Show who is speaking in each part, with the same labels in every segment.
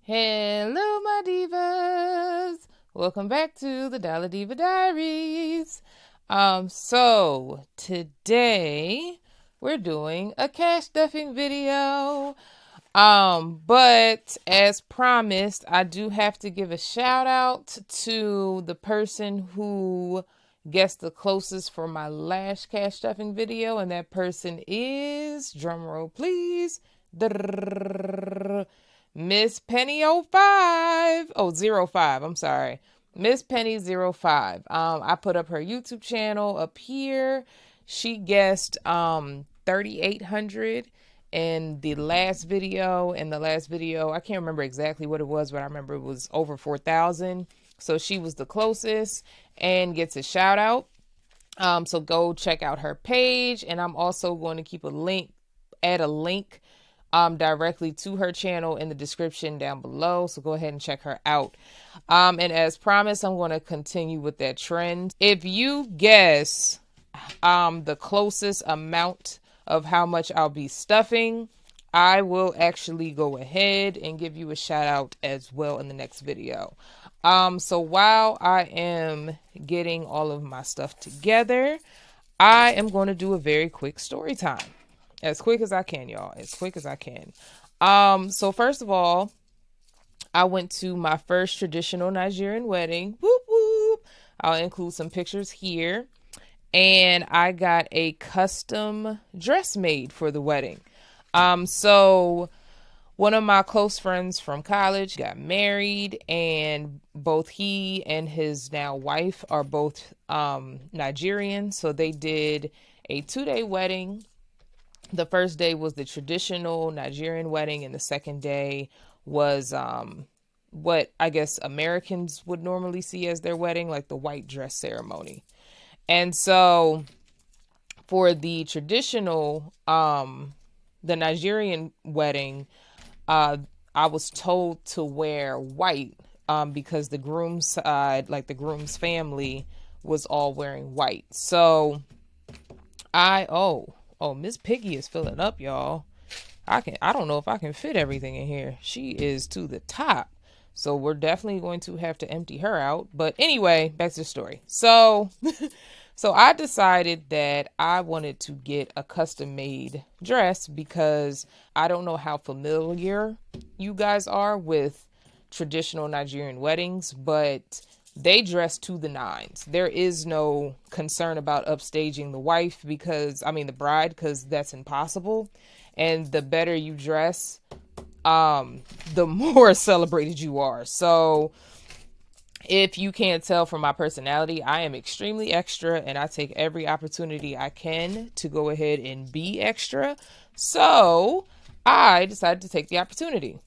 Speaker 1: Hello, my divas. Welcome back to the Diva Diaries. So today we're doing a cash stuffing video. But as promised, I do have to give a shout out to the person who guessed the closest for my last cash stuffing video, and that person is, drumroll please, Miss Penny 05. Oh, 05. I'm sorry. Miss Penny 05. I put up her YouTube channel up here. She guessed 3,800 in the last video. In the last video, I can't remember exactly what it was, but I remember it was over 4,000. So she was the closest and gets a shout out. So go check out her page, and I'm also going to add a link directly to her channel in the description down below. So go ahead and check her out. And as promised, I'm going to continue with that trend. If you guess the closest amount of how much I'll be stuffing, I will actually go ahead and give you a shout out as well in the next video. So while I am getting all of my stuff together, I am going to do a very quick story time. As quick as I can, y'all. As quick as I can. So first of all, I went to my first traditional Nigerian wedding. Whoop whoop. I'll include some pictures here. And I got a custom dress made for the wedding. So one of my close friends from college got married, and both he and his now wife are both Nigerian. So they did a 2-day wedding. The first day was the traditional Nigerian wedding, and the second day was what I guess Americans would normally see as their wedding, like the white dress ceremony. And so for the traditional, the Nigerian wedding, I was told to wear white because the groom's side, like the groom's family, was all wearing white. So Miss Piggy is filling up, y'all. I don't know if I can fit everything in here. She is to the top. So we're definitely going to have to empty her out. But anyway, back to the story. So so I decided that I wanted to get a custom made dress because I don't know how familiar you guys are with traditional Nigerian weddings, but they dress to the nines. There is no concern about upstaging the wife the bride, because that's impossible. And the better you dress, the more celebrated you are. So if you can't tell from my personality, I am extremely extra, and I take every opportunity I can to go ahead and be extra. So I decided to take the opportunity.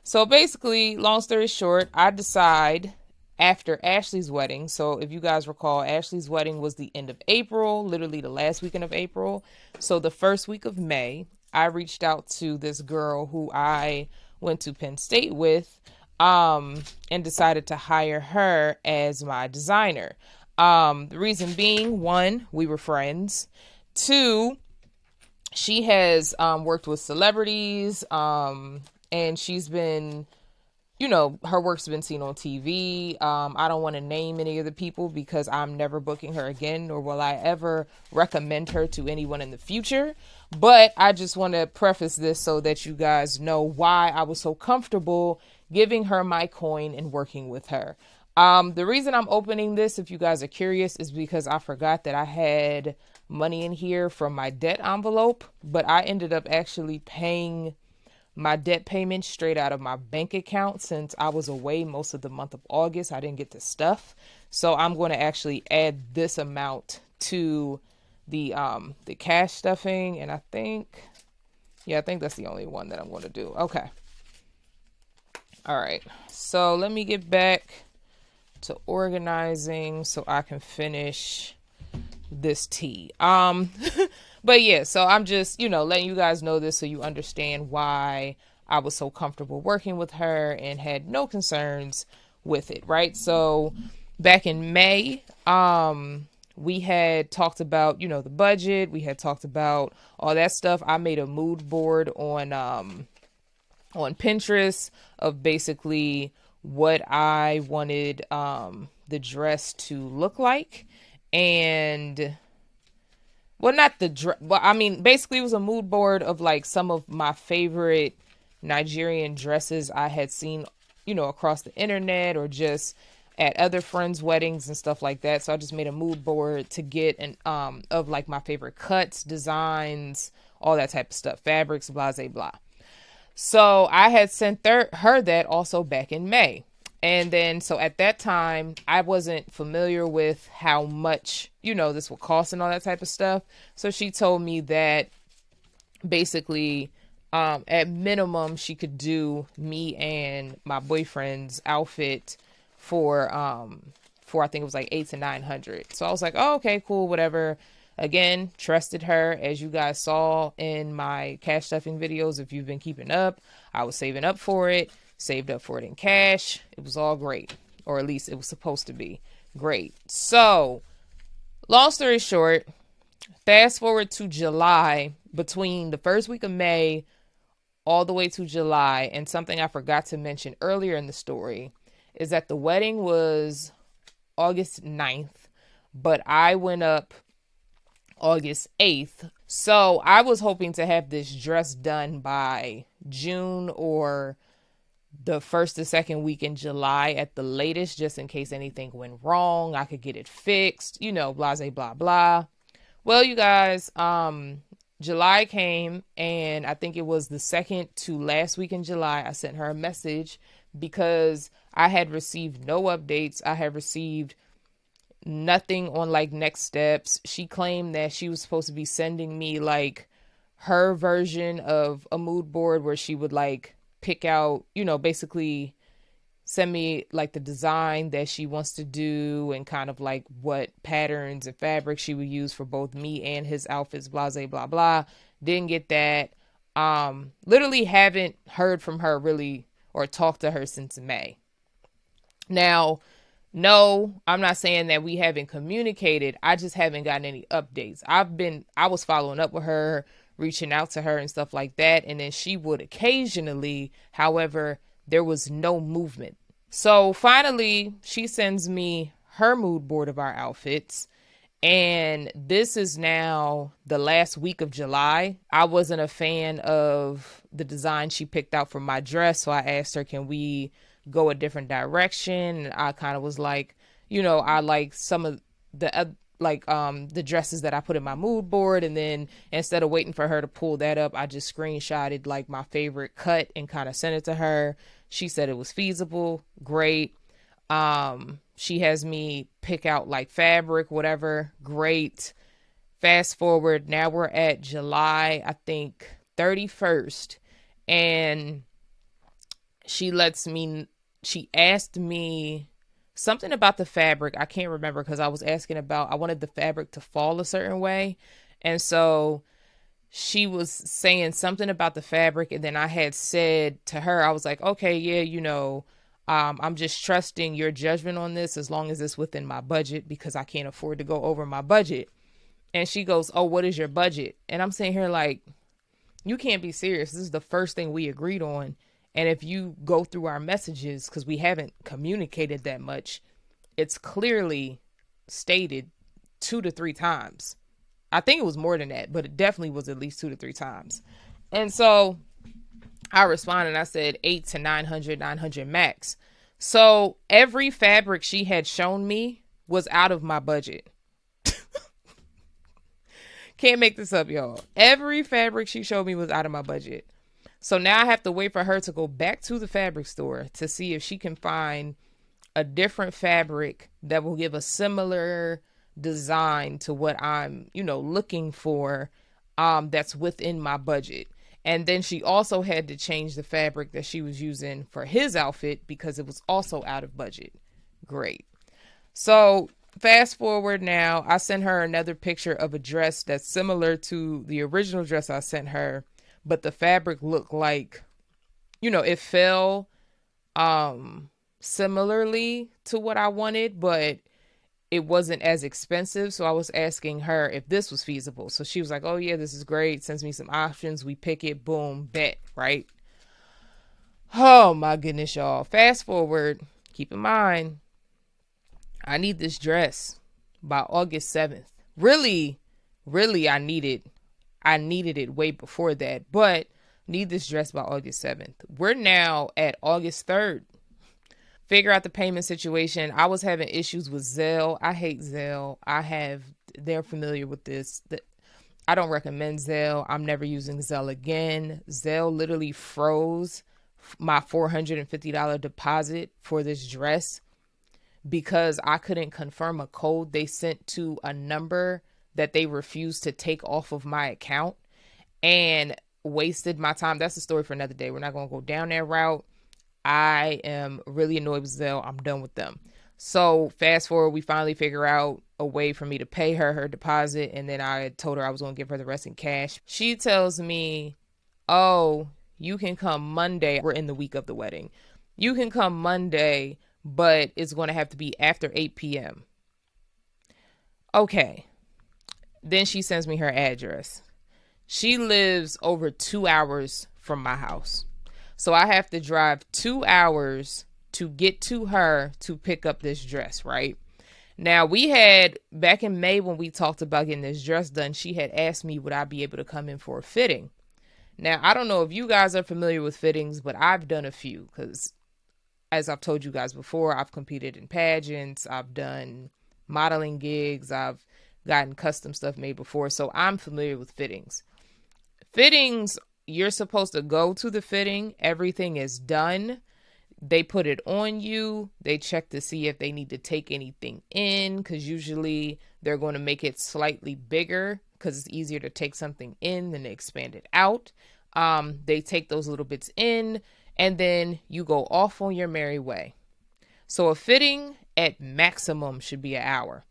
Speaker 1: So basically, long story short, I decide after Ashley's wedding. So if you guys recall, Ashley's wedding was the end of April, literally the last weekend of April. So the first week of May, I reached out to this girl who I went to Penn State with, and decided to hire her as my designer. The reason being, one, we were friends. Two, she has worked with celebrities, and she's been, her work's been seen on TV. I don't want to name any of the people because I'm never booking her again, nor will I ever recommend her to anyone in the future. But I just want to preface this so that you guys know why I was so comfortable giving her my coin and working with her. The reason I'm opening this, if you guys are curious, is because I forgot that I had money in here from my debt envelope, but I ended up actually paying my debt payment straight out of my bank account since I was away most of the month of August. I didn't get the stuff. So I'm going to actually add this amount to the cash stuffing, and I think that's the only one that I'm going to do. Okay. All right. So let me get back to organizing so I can finish this tea. But yeah, so I'm just, letting you guys know this so you understand why I was so comfortable working with her and had no concerns with it, right? So back in May, we had talked about, the budget. We had talked about all that stuff. I made a mood board on on Pinterest of basically what I wanted the dress to look like. And well, not the dress, well, I mean, basically it was a mood board of like some of my favorite Nigerian dresses I had seen, across the internet or just at other friends' weddings and stuff like that. So I just made a mood board to get an of like my favorite cuts, designs, all that type of stuff, fabrics, blah blah blah. So I had sent her that also back in May. And then, so at that time, I wasn't familiar with how much, this would cost and all that type of stuff. So she told me that basically, at minimum, she could do me and my boyfriend's outfit for I think it was like 800 to 900. So I was like, oh, okay, cool, whatever. Again, trusted her, as you guys saw in my cash stuffing videos. If you've been keeping up, I was saving up for it, saved up for it in cash. It was all great, or at least it was supposed to be great. So, long story short, fast forward to July, between the first week of May all the way to July, and something I forgot to mention earlier in the story is that the wedding was August 9th, but I went up August 8th. So I was hoping to have this dress done by June or the first or second week in July at the latest, just in case anything went wrong. I could get it fixed, blah, blah, blah, blah. Well, you guys, July came, and I think it was the second to last week in July, I sent her a message because I had received no updates. I had received nothing on like next steps. She claimed that she was supposed to be sending me like her version of a mood board where she would like pick out, basically send me like the design that she wants to do and kind of like what patterns and fabrics she would use for both me and his outfits, blah, blah, blah, blah. Didn't get that. Literally haven't heard from her really or talked to her since May. Now, no, I'm not saying that we haven't communicated. I just haven't gotten any updates. I was following up with her, reaching out to her and stuff like that. And then she would occasionally, however, there was no movement. So finally, she sends me her mood board of our outfits. And this is now the last week of July. I wasn't a fan of the design she picked out for my dress. So I asked her, can we go a different direction? And I kind of was like, I like some of the dresses that I put in my mood board, and then instead of waiting for her to pull that up, I just screenshotted like my favorite cut and kind of sent it to her. She said it was feasible. Great. She has me pick out like fabric, whatever. Great. Fast forward, now we're at July, I think 31st, and she asked me something about the fabric. I can't remember because I wanted the fabric to fall a certain way. And so she was saying something about the fabric. And then I had said to her, I was like, okay, yeah, I'm just trusting your judgment on this as long as it's within my budget because I can't afford to go over my budget. And she goes, oh, what is your budget? And I'm sitting here like, you can't be serious. This is the first thing we agreed on. And if you go through our messages, because we haven't communicated that much, it's clearly stated 2 to 3 times. I think it was more than that, but it definitely was at least 2 to 3 times. And so I responded, I said 800 to 900 max. So every fabric she had shown me was out of my budget. Can't make this up, y'all. Every fabric she showed me was out of my budget. So now I have to wait for her to go back to the fabric store to see if she can find a different fabric that will give a similar design to what I'm, looking for, that's within my budget. And then she also had to change the fabric that she was using for his outfit because it was also out of budget. Great. So fast forward now, I sent her another picture of a dress that's similar to the original dress I sent her, but the fabric looked like, it fell similarly to what I wanted, but it wasn't as expensive. So I was asking her if this was feasible. So she was like, oh yeah, this is great. Sends me some options. We pick it, boom, bet, right? Oh my goodness, y'all. Fast forward. Keep in mind, I need this dress by August 7th. Really, really, I needed it way before that, but need this dress by August 7th. We're now at August 3rd. Figure out the payment situation. I was having issues with Zelle. I hate Zelle. They're familiar with this. I don't recommend Zelle. I'm never using Zelle again. Zelle literally froze my $450 deposit for this dress because I couldn't confirm a code they sent to a number that they refused to take off of my account, and wasted my time. That's a story for another day. We're not going to go down that route. I am really annoyed with Zelle. I'm done with them. So fast forward, we finally figure out a way for me to pay her deposit, and then I told her I was going to give her the rest in cash. She tells me, oh, you can come Monday. We're in the week of the wedding. You can come Monday, but it's going to have to be after 8 p.m. Okay. Then she sends me her address. She lives over 2 hours from my house. So I have to drive 2 hours to get to her to pick up this dress, right? Now, we had, back in May when we talked about getting this dress done, she had asked me would I be able to come in for a fitting. Now, I don't know if you guys are familiar with fittings, but I've done a few because, as I've told you guys before, I've competed in pageants, I've done modeling gigs, I've gotten custom stuff made before, so I'm familiar with fittings. Fittings, you're supposed to go to the fitting, everything is done, they put it on you, they check to see if they need to take anything in, because usually they're going to make it slightly bigger because it's easier to take something in than to expand it out. They take those little bits in, and then you go off on your merry way. So a fitting at maximum should be an hour.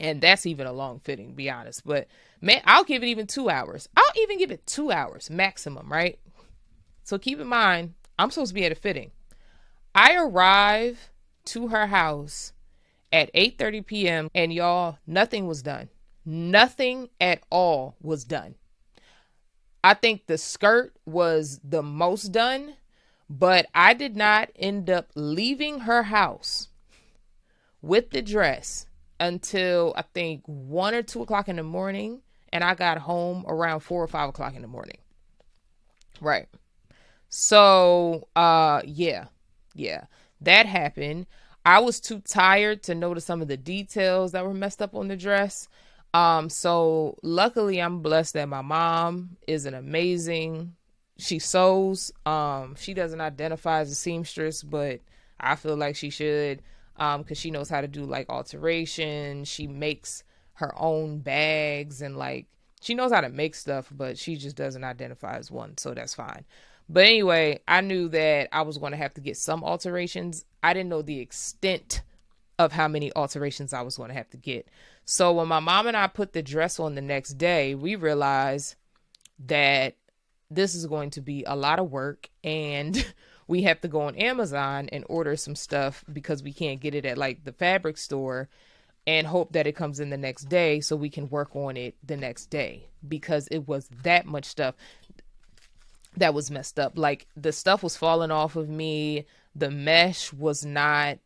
Speaker 1: And that's even a long fitting, be honest. But man, I'll give it even 2 hours. I'll even give it 2 hours maximum, right? So keep in mind, I'm supposed to be at a fitting. I arrive to her house at 8:30 p.m. and y'all, nothing was done. Nothing at all was done. I think the skirt was the most done, but I did not end up leaving her house with the dress until I think 1 or 2 o'clock in the morning, and I got home around 4 or 5 o'clock in the morning. Right. So, yeah, that happened. I was too tired to notice some of the details that were messed up on the dress. So luckily I'm blessed that my mom is an amazing, she sews. She doesn't identify as a seamstress, but I feel like she should, because she knows how to do like alteration. She makes her own bags and like she knows how to make stuff, but she just doesn't identify as one, so that's fine. But anyway, I knew that I was going to have to get some alterations. I didn't know the extent of how many alterations I was going to have to get. So when my mom and I put the dress on the next day, we realized that this is going to be a lot of work, and we have to go on Amazon and order some stuff because we can't get it at like the fabric store, and hope that it comes in the next day so we can work on it the next day, because it was that much stuff that was messed up. Like the stuff was falling off of me. The mesh was not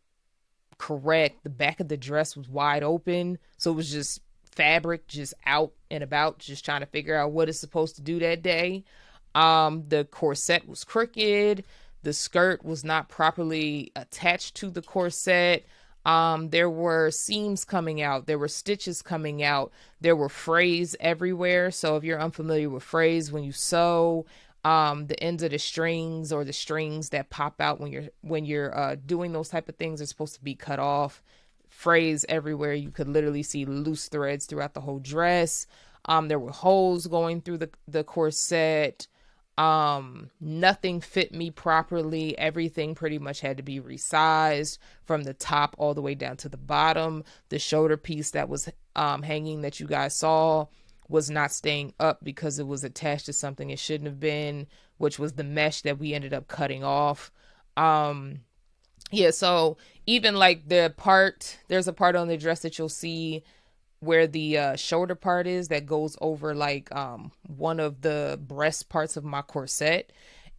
Speaker 1: correct. The back of the dress was wide open. So it was just fabric just out and about, just trying to figure out what it's supposed to do that day. The corset was crooked. The skirt was not properly attached to the corset. There were seams coming out. There were stitches coming out. There were frays everywhere. So if you're unfamiliar with frays, when you sew, the ends of the strings or the strings that pop out when you're doing those type of things are supposed to be cut off. Frays everywhere. You could literally see loose threads throughout the whole dress. There were holes going through the corset. Nothing fit me properly. Everything pretty much had to be resized from the top all the way down to the bottom. The shoulder piece that was hanging that you guys saw was not staying up because it was attached to something it shouldn't have been, which was the mesh that we ended up cutting off. Yeah, so even like there's a part on the dress that you'll see where the shoulder part is that goes over like one of the breast parts of my corset.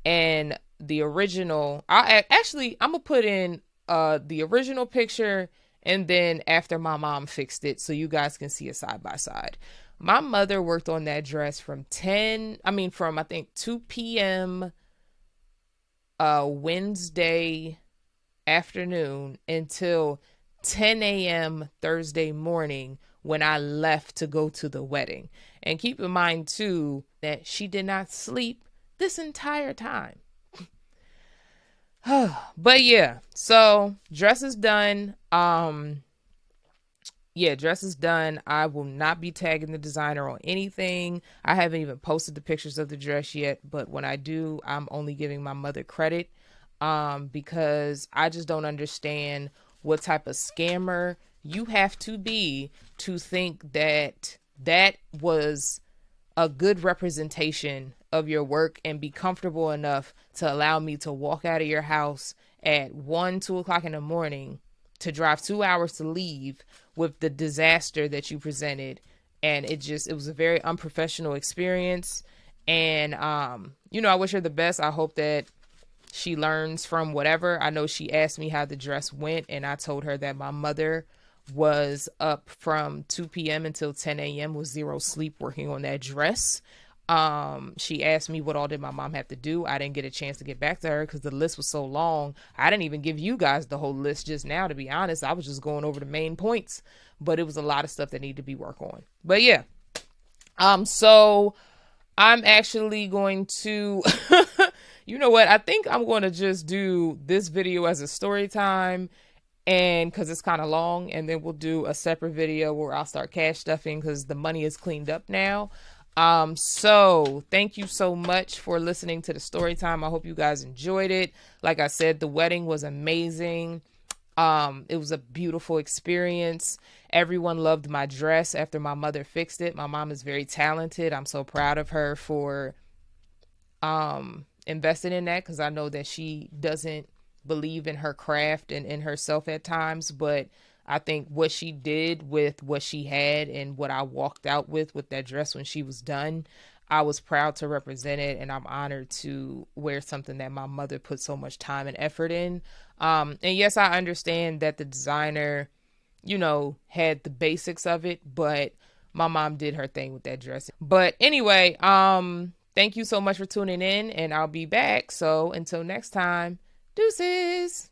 Speaker 1: And the original, I'm gonna put in the original picture, and then after my mom fixed it, so you guys can see it side by side. My mother worked on that dress from I think 2 p.m. Wednesday afternoon until 10 a.m. Thursday morning when I left to go to the wedding. And keep in mind too that she did not sleep this entire time. But yeah, so dress is done. Yeah, dress is done. I will not be tagging the designer on anything. I haven't even posted the pictures of the dress yet, but when I do, I'm only giving my mother credit because I just don't understand what type of scammer you have to be to think that that was a good representation of your work and be comfortable enough to allow me to walk out of your house at 1, 2 o'clock in the morning to drive 2 hours to leave with the disaster that you presented. And it was a very unprofessional experience. And, I wish her the best. I hope that she learns from whatever. I know she asked me how the dress went, and I told her that my mother was up from 2 p.m. until 10 a.m. with zero sleep working on that dress. She asked me what all did my mom have to do. I didn't get a chance to get back to her because the list was so long. I didn't even give you guys the whole list just now, to be honest. I was just going over the main points, but it was a lot of stuff that needed to be worked on. But yeah, so I'm actually going to, you know what? I think I'm going to just do this video as a story time, and because it's kind of long, and then we'll do a separate video where I'll start cash stuffing because the money is cleaned up now. So thank you so much for listening to the story time. I hope you guys enjoyed it. Like I said, the wedding was amazing. It was a beautiful experience. Everyone loved my dress after my mother fixed it. My mom is very talented. I'm so proud of her for investing in that, because I know that she doesn't believe in her craft and in herself at times, but I think what she did with what she had and what I walked out with that dress when she was done, I was proud to represent it, and I'm honored to wear something that my mother put so much time and effort in. And yes, I understand that the designer, had the basics of it, but my mom did her thing with that dress. But anyway, thank you so much for tuning in, and I'll be back. So until next time, deuces.